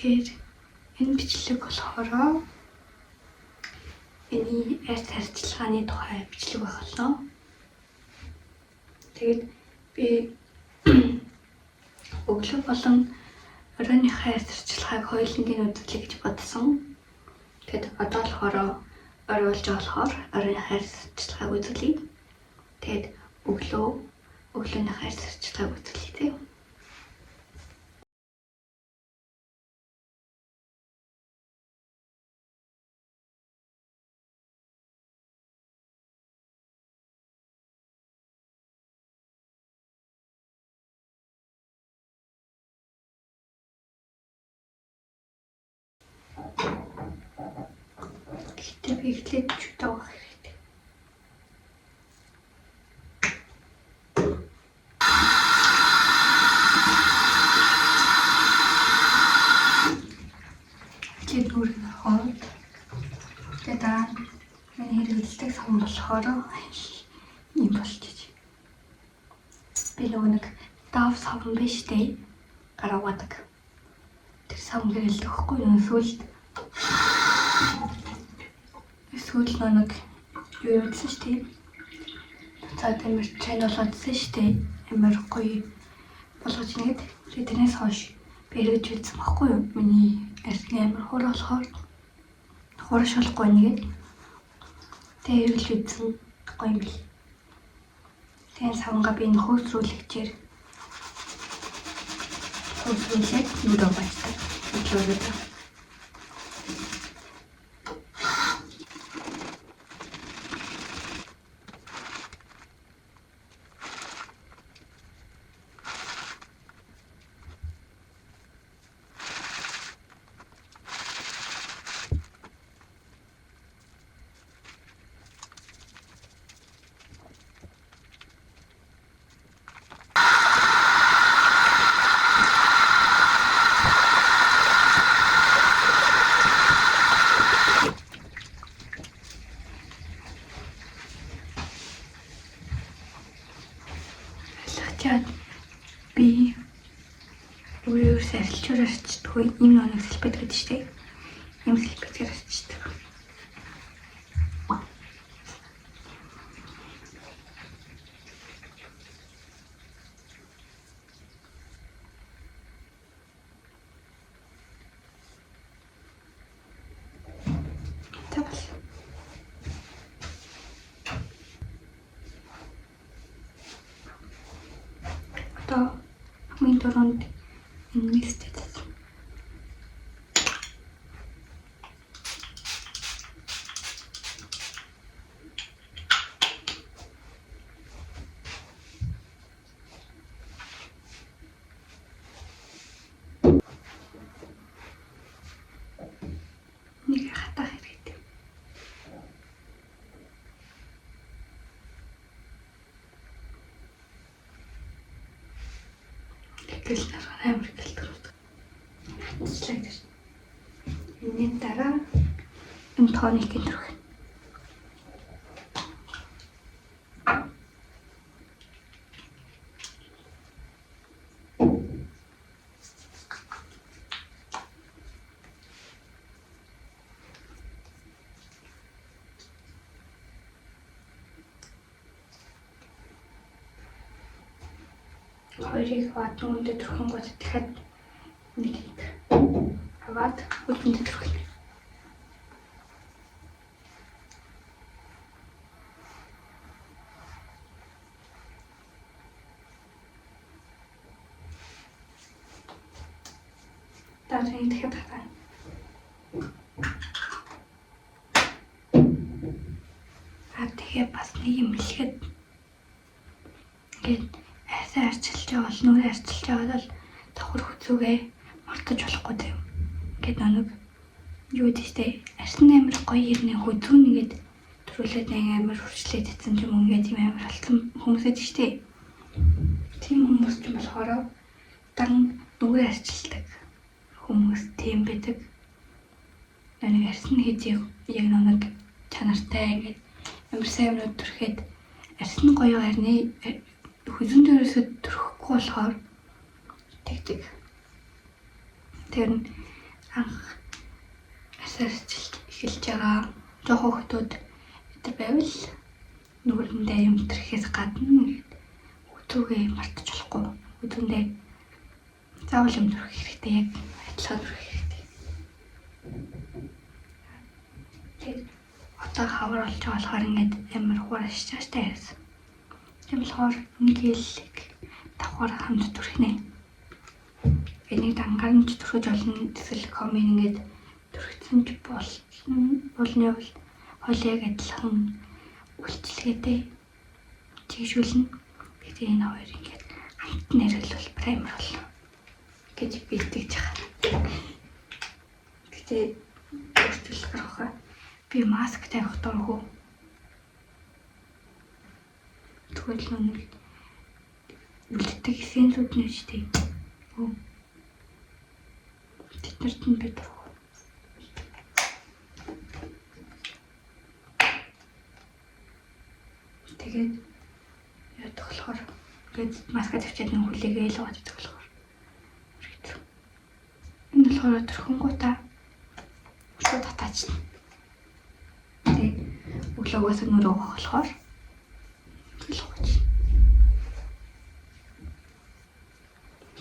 Тэгэхээр энэ бичлэг болохоор миний арт арчилгааны тухай бичлэг байх болно. Тэгээд би өглөө болон оройныхаа арт арчилгааг хоёулангийн үзүүлэх гэж бодсон. Тэгээд одоо болохоор орой болж байгаа болохоор оройныхаа арт арчилгааг үзүүлье. Тэгээд өглөөний арт арчилгааг үзүүлье. Гэхдээ би эхлээд чүтээ авах хэрэгтэй. Эхлээд нүрийг хоод. Тэгээд дараа нь миний хэрэглэдэг савн болохоор юм болчих. Би нэг дав савн биш дээ. Гараадаг. Тэр савн хэрэглэдэг байхгүй юу? Эсвэл нэг юу явуулсан шүү дээ. За тамир channel олдсон шүү дээ. Амар гоё болгож нэгэд. Тэгээд тэрнээс хойш би эргэж үзсэн байхгүй юу? Миний арсны амар хурал болохоор хураш болохгүй нэгэд. Тэгээд эргэж үзсэн гоё юм бил. Тэгээд савнгаа би нөхөсрүүлэгчээр хөөсрүүлээд нүрөө бачдаг. Өглөөгөө. Би өөрөөр сарилчаар арчдаг юм нэг сэлбэт гэдэг шүү дээ. Юм сэлбэтээр арчдаг. Одоо хамгийн дөрөнд энэ мистэд нэг хатах хэрэгтэй. Тэгэл амар гэлтгэрдэг. Слайдер. Энийн дараа энэ тоник гэнэрх. Хоёрыг хатан үндэ төрхөн гол тэгэхэд нэг аваад үндэ төрхөн. Дараа нь тэгэхэд хатаа. Тэгээ бас нэг юм хэлэхэд ингээд арчилж байгаа бол нүрээ арчилж байгаа бол давхар хүзүүгээ мартаж болохгүй тийм. Ингээд нэг юу гэдэг чинь арсны амар гоё ирнэ хүзүү нэгэд төрүүлээд амар хурцлээд идсэн юм уу гэдэг юм амар алтан хүмүүсэд штэ. Тийм хүмүүс ч болохоор дан нүрээ арчилдаг хүмүүс тийм байдаг. Нэг арсны хийж яг нэг чанартай ингээд амар сайн юмнууд төрхэд арсны гоё харны хүзүүн дээрээс төрөхгүй болохоор тэгдэг. Тэр нь анх асарч эхэлж байгаа жоохон хүмүүс өдр байвал нүрэндээ юм төрхээс гадна хүүтүүгээ мартаж болохгүй. Хүүтүүндээ заавал юм төрөх хэрэгтэй, яг адилхан төрөх хэрэгтэй. Тэгээд одоо хавар болж байгаа болохоор ингээд амар хуураш чааштай яриасан. Тийм болохоор ингээл давхар хамт төрхнэ. Энийг дангаанч төрөж олон эсвэл комын ингээд төрөгцөн ч болно бол хоолыг адилхан үйлчлэгээтэй чийшүүлнэ. Тэгээд энэ хоёр ингээд хамт нэрэлвэл праймер болно гэж би итгэж байгаа. Гэтэ өөрчлөлт гаргахаа би маск тавих дурггүй. Тэгвэл нүг үлддэг хэсгийн зүднэ штеп. Тэднэрт нь би дурггүй. Тэгээд яах болохоор гээд маска тавьчаад нэг хүлээгээ л аваад идэх болохоор. Энэ болохоор төрхөнгүүтээ шууд татаачна. Тэгээд өглөөгөөс нөрөө болохоор төлөвлөж.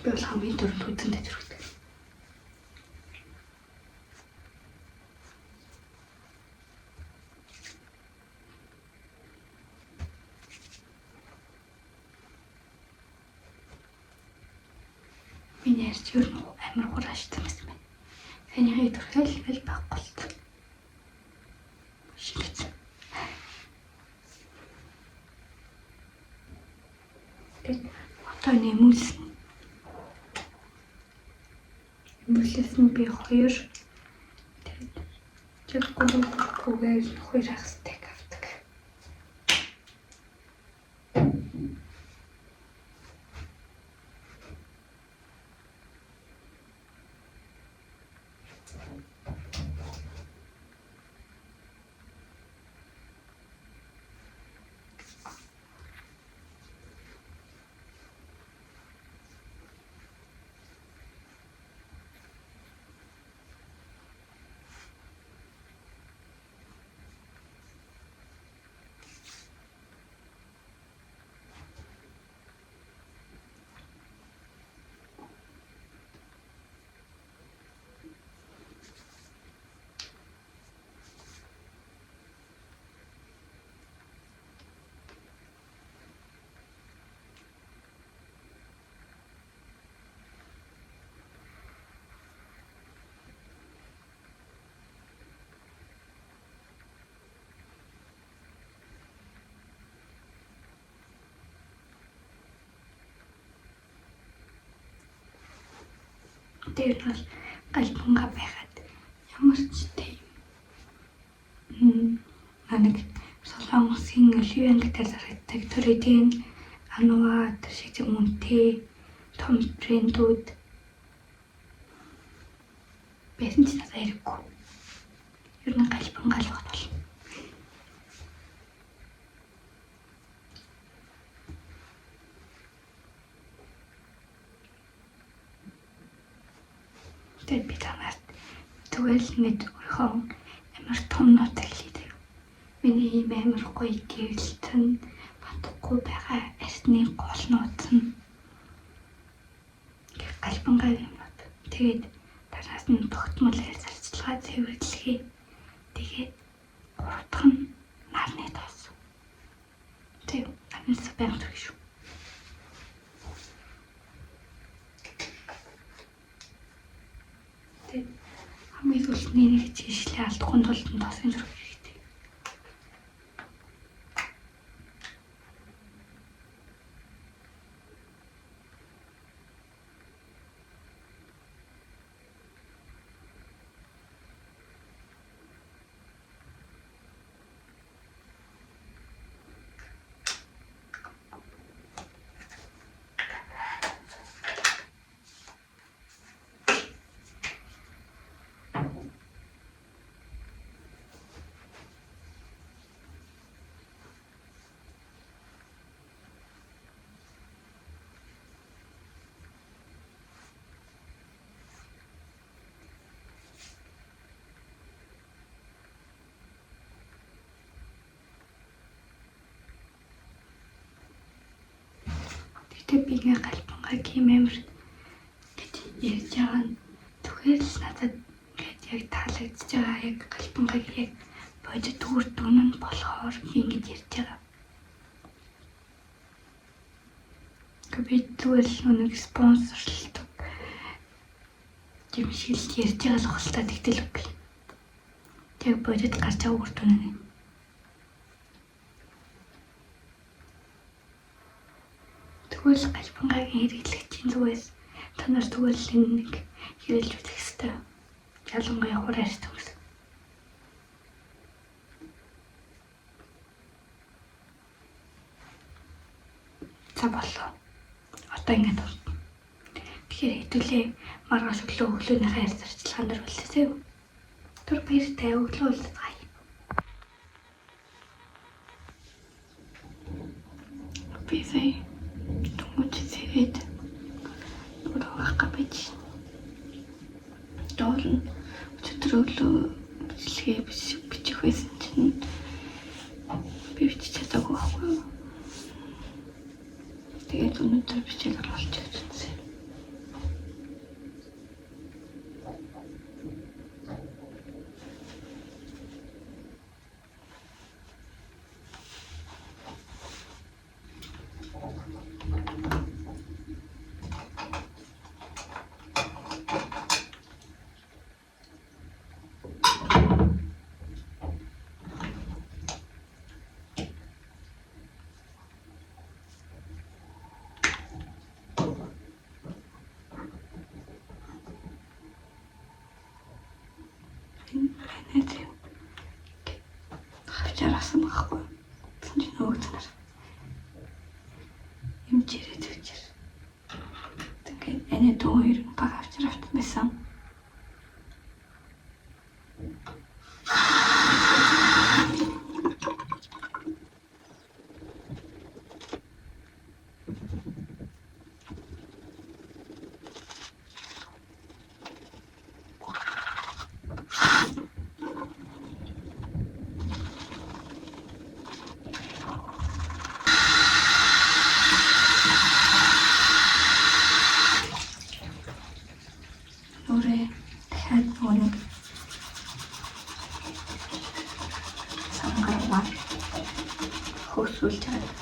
Би бол хамгийн дөрөв хүзэндээ төрөхтэй. Миний ярьж юу амар хурааштай юм байна. Санийхээ төрхөл байл байхгүй л та. Шигц. Тэгээд одоо нэмүүлсэн. Нэмүүлсэн би 2. Тэгээд гүгээр 2 хасдаг авдаг. Тэр бол галбанга байгаад ямар ч тийм нэг солонгосын оливын гэдэг зарагддаг төрөдийн ануа тэр шиг үнэтэй том брэндүүд байсан ч надад хэрэггүй. Ер нь галбанга л бол. Тэгээд би танаас тэгвэл нэг өөрийнхөө амар том нотог хэлээ. Миний ийм амар гоё гэрэлтэн батгүй байгаа арсны гол нууц нь галбангаа юм нот. Тэгээд тараас нь тогтмол зарцлагаа цэвэрлэхээ. Тэгээд 3 дахь нь нарны тоос. Тэгээд амнаас байнг төрөх шүү. Хамгийн сүүлний нэг жишээ алдахгүй тулд нь тоосын зүрх хэрэгтэй. би ингээ галбангаа гим амир гэж ярьж байгаа нь тэгэхээр л надад ингээд яг таалагдж байгаа яг галбангааг яг бодит үр дүн нь болохоор би ингэж ярьж байгаа. Би тэгвэл нэг спонсорлдог юм шиг л ярьж байгаа л ухалтай тэгтэл үгүй. Тэг бодит гарч байгаа үр дүн нь. Тэгвэл галбангагийн хэрэглэгчийн зүгээс та нар тэгвэл энэ нэг хэрэглэж үзэх хэрэгтэй. Ялангуяа хураач төгс. За болоо. Одоо ингэ дуусна. Тэгэхээр хэдүүлээ маргааш өглөөнийхөө ярьц арчилгаан дээр болчихсон юм. Тэр баяртай өглөө уулзгаая. Би сая томч зэрэг ураг габэж. Доолн өчигдөр өглөө бичлэгээ бичих байсан чинь би бичиж чадаагүй байхгүй юу? Тэгээд өнөөдөр бичээл оруулж өгсөн. Энийг хавчаарсан байхгүй. Тэгсэн чинь нөгөөднөр юм чирээд үчир. Тэгээд энэ дүү хоёр баг хавчаар автсан. Өөрөө дахиад нэг сангарваа хөөсүүлж байгаа.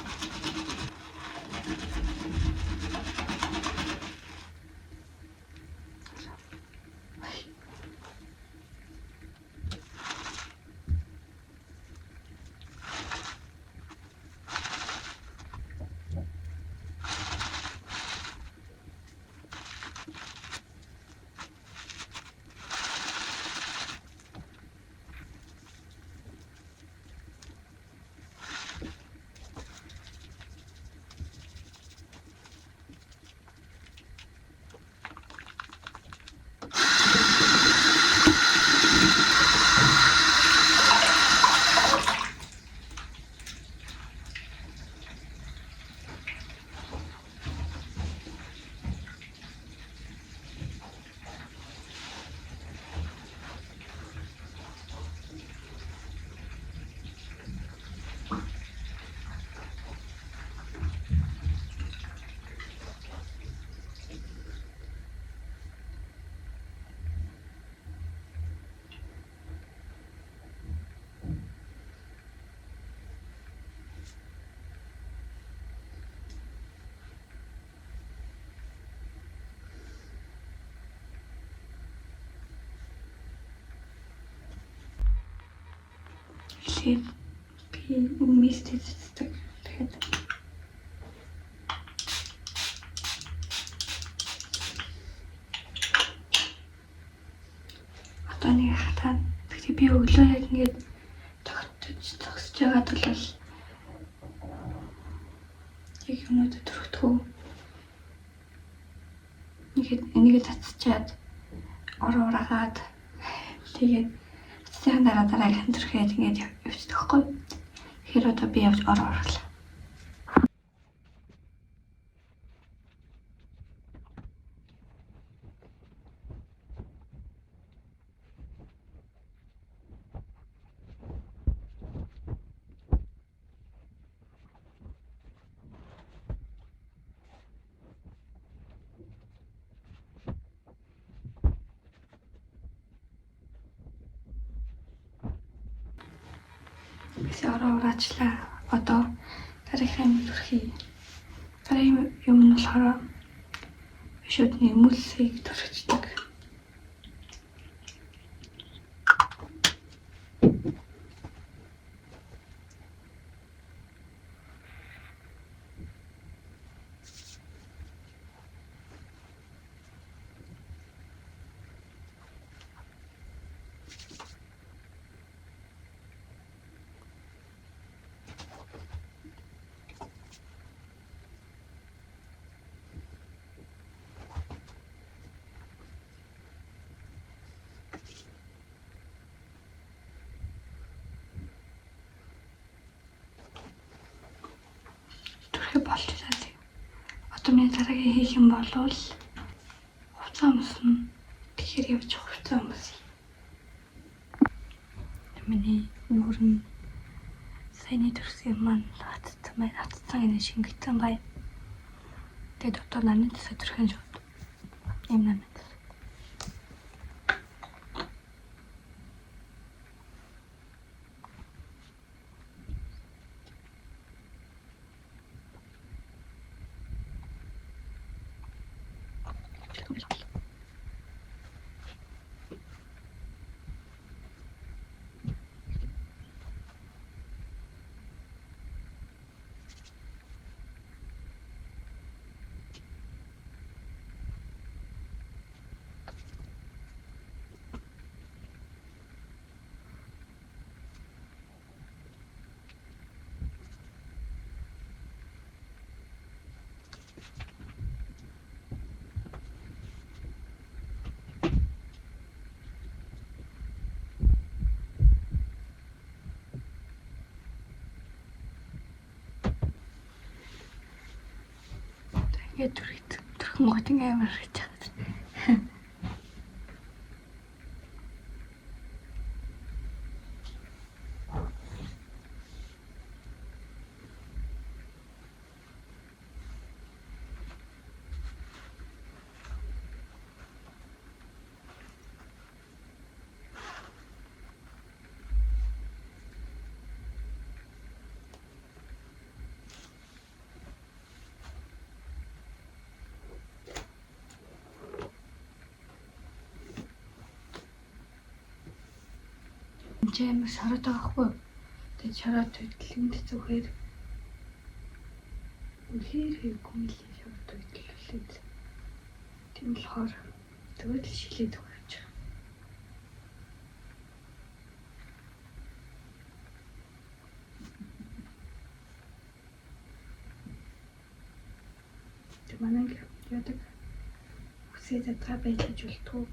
Тэгээд би мистицтэй тэгээд одоо нэг хатаа тэгээд би өглөө яг ингээд зогсож байгаад бол яг юмнууд төрөхдөө нэгэ татчихад ороорагаад тэгээд цэцэн дараа хэмтэрхэд ингээд явчихдаг хгүй. Тэгэхээр одоо би явж ороорлаа. Бис ороочлаа. Одоо дараагийн төрхий. Дараагийн юм нь болохоор шүдний мөлсийг төрчихдөг. Болж байгаа. Одоо миний дараагийн хийх юм бол хувцас өмснө. Тэгэхээр явж хувцас өмснө. Миний нүүрэн саяны төрсөн маань хатцсан энэ шингэсэн бай. Тэгээд одоо наны төсөө төрхөн шууд. Ийм наны. Тэгээд төрхөн готын амар гэж байгаа. Жимс хараад байгаахгүй. Тэгээд шараад хөдөлгөнд зүгээр хийхгүй л шараад хөдөлгөлээд. Тийм болохоор зүгээр л шилээд өгч байгаа. Тэг манайг яадаг үсээ задгаа байж болтгоо.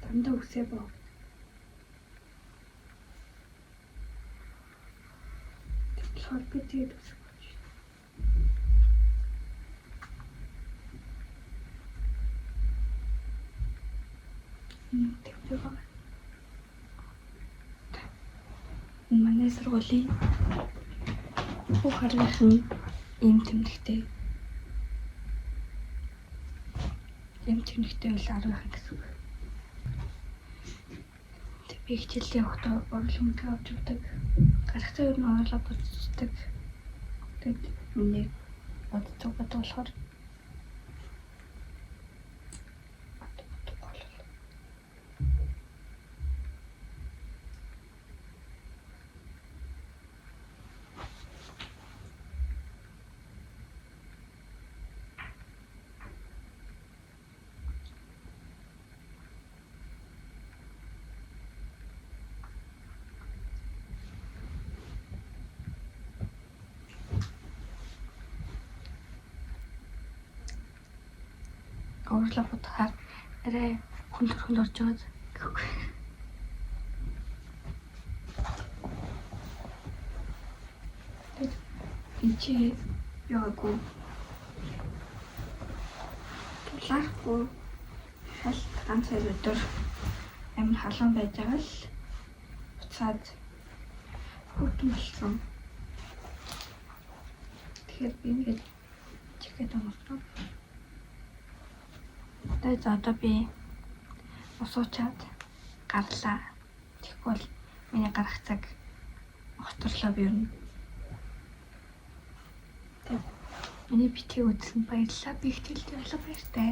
Дандаа үсээ боо. Бид үсэх гэж. Тэгвэл манай сургуулийн бүх харгийнхан ийм тэмдэгтэй бол 10 гэсэн үг. Би хичээлээ явахдаа орломтой авч явдаг. Гарахтаа юу н орлоо боддог. Тэгээд миний боддог болохоор Орлоо бодохоор арай хүн төрхөнд орж байгаа. Эцэг яагүй. Ларахгүй хал ганц өдөр амар халуун байж байгаа л буцаад хурдан болсон. Тэгэхээр би нэг чихэд амарсан. Тэгээд одоо би усуучаад гарлаа. Тэгэхгүй бол миний гарах цаг Хоторлоо би ер нь. Миний битгий үзсэнд баярлалаа. Би их тэлтэй баяртай.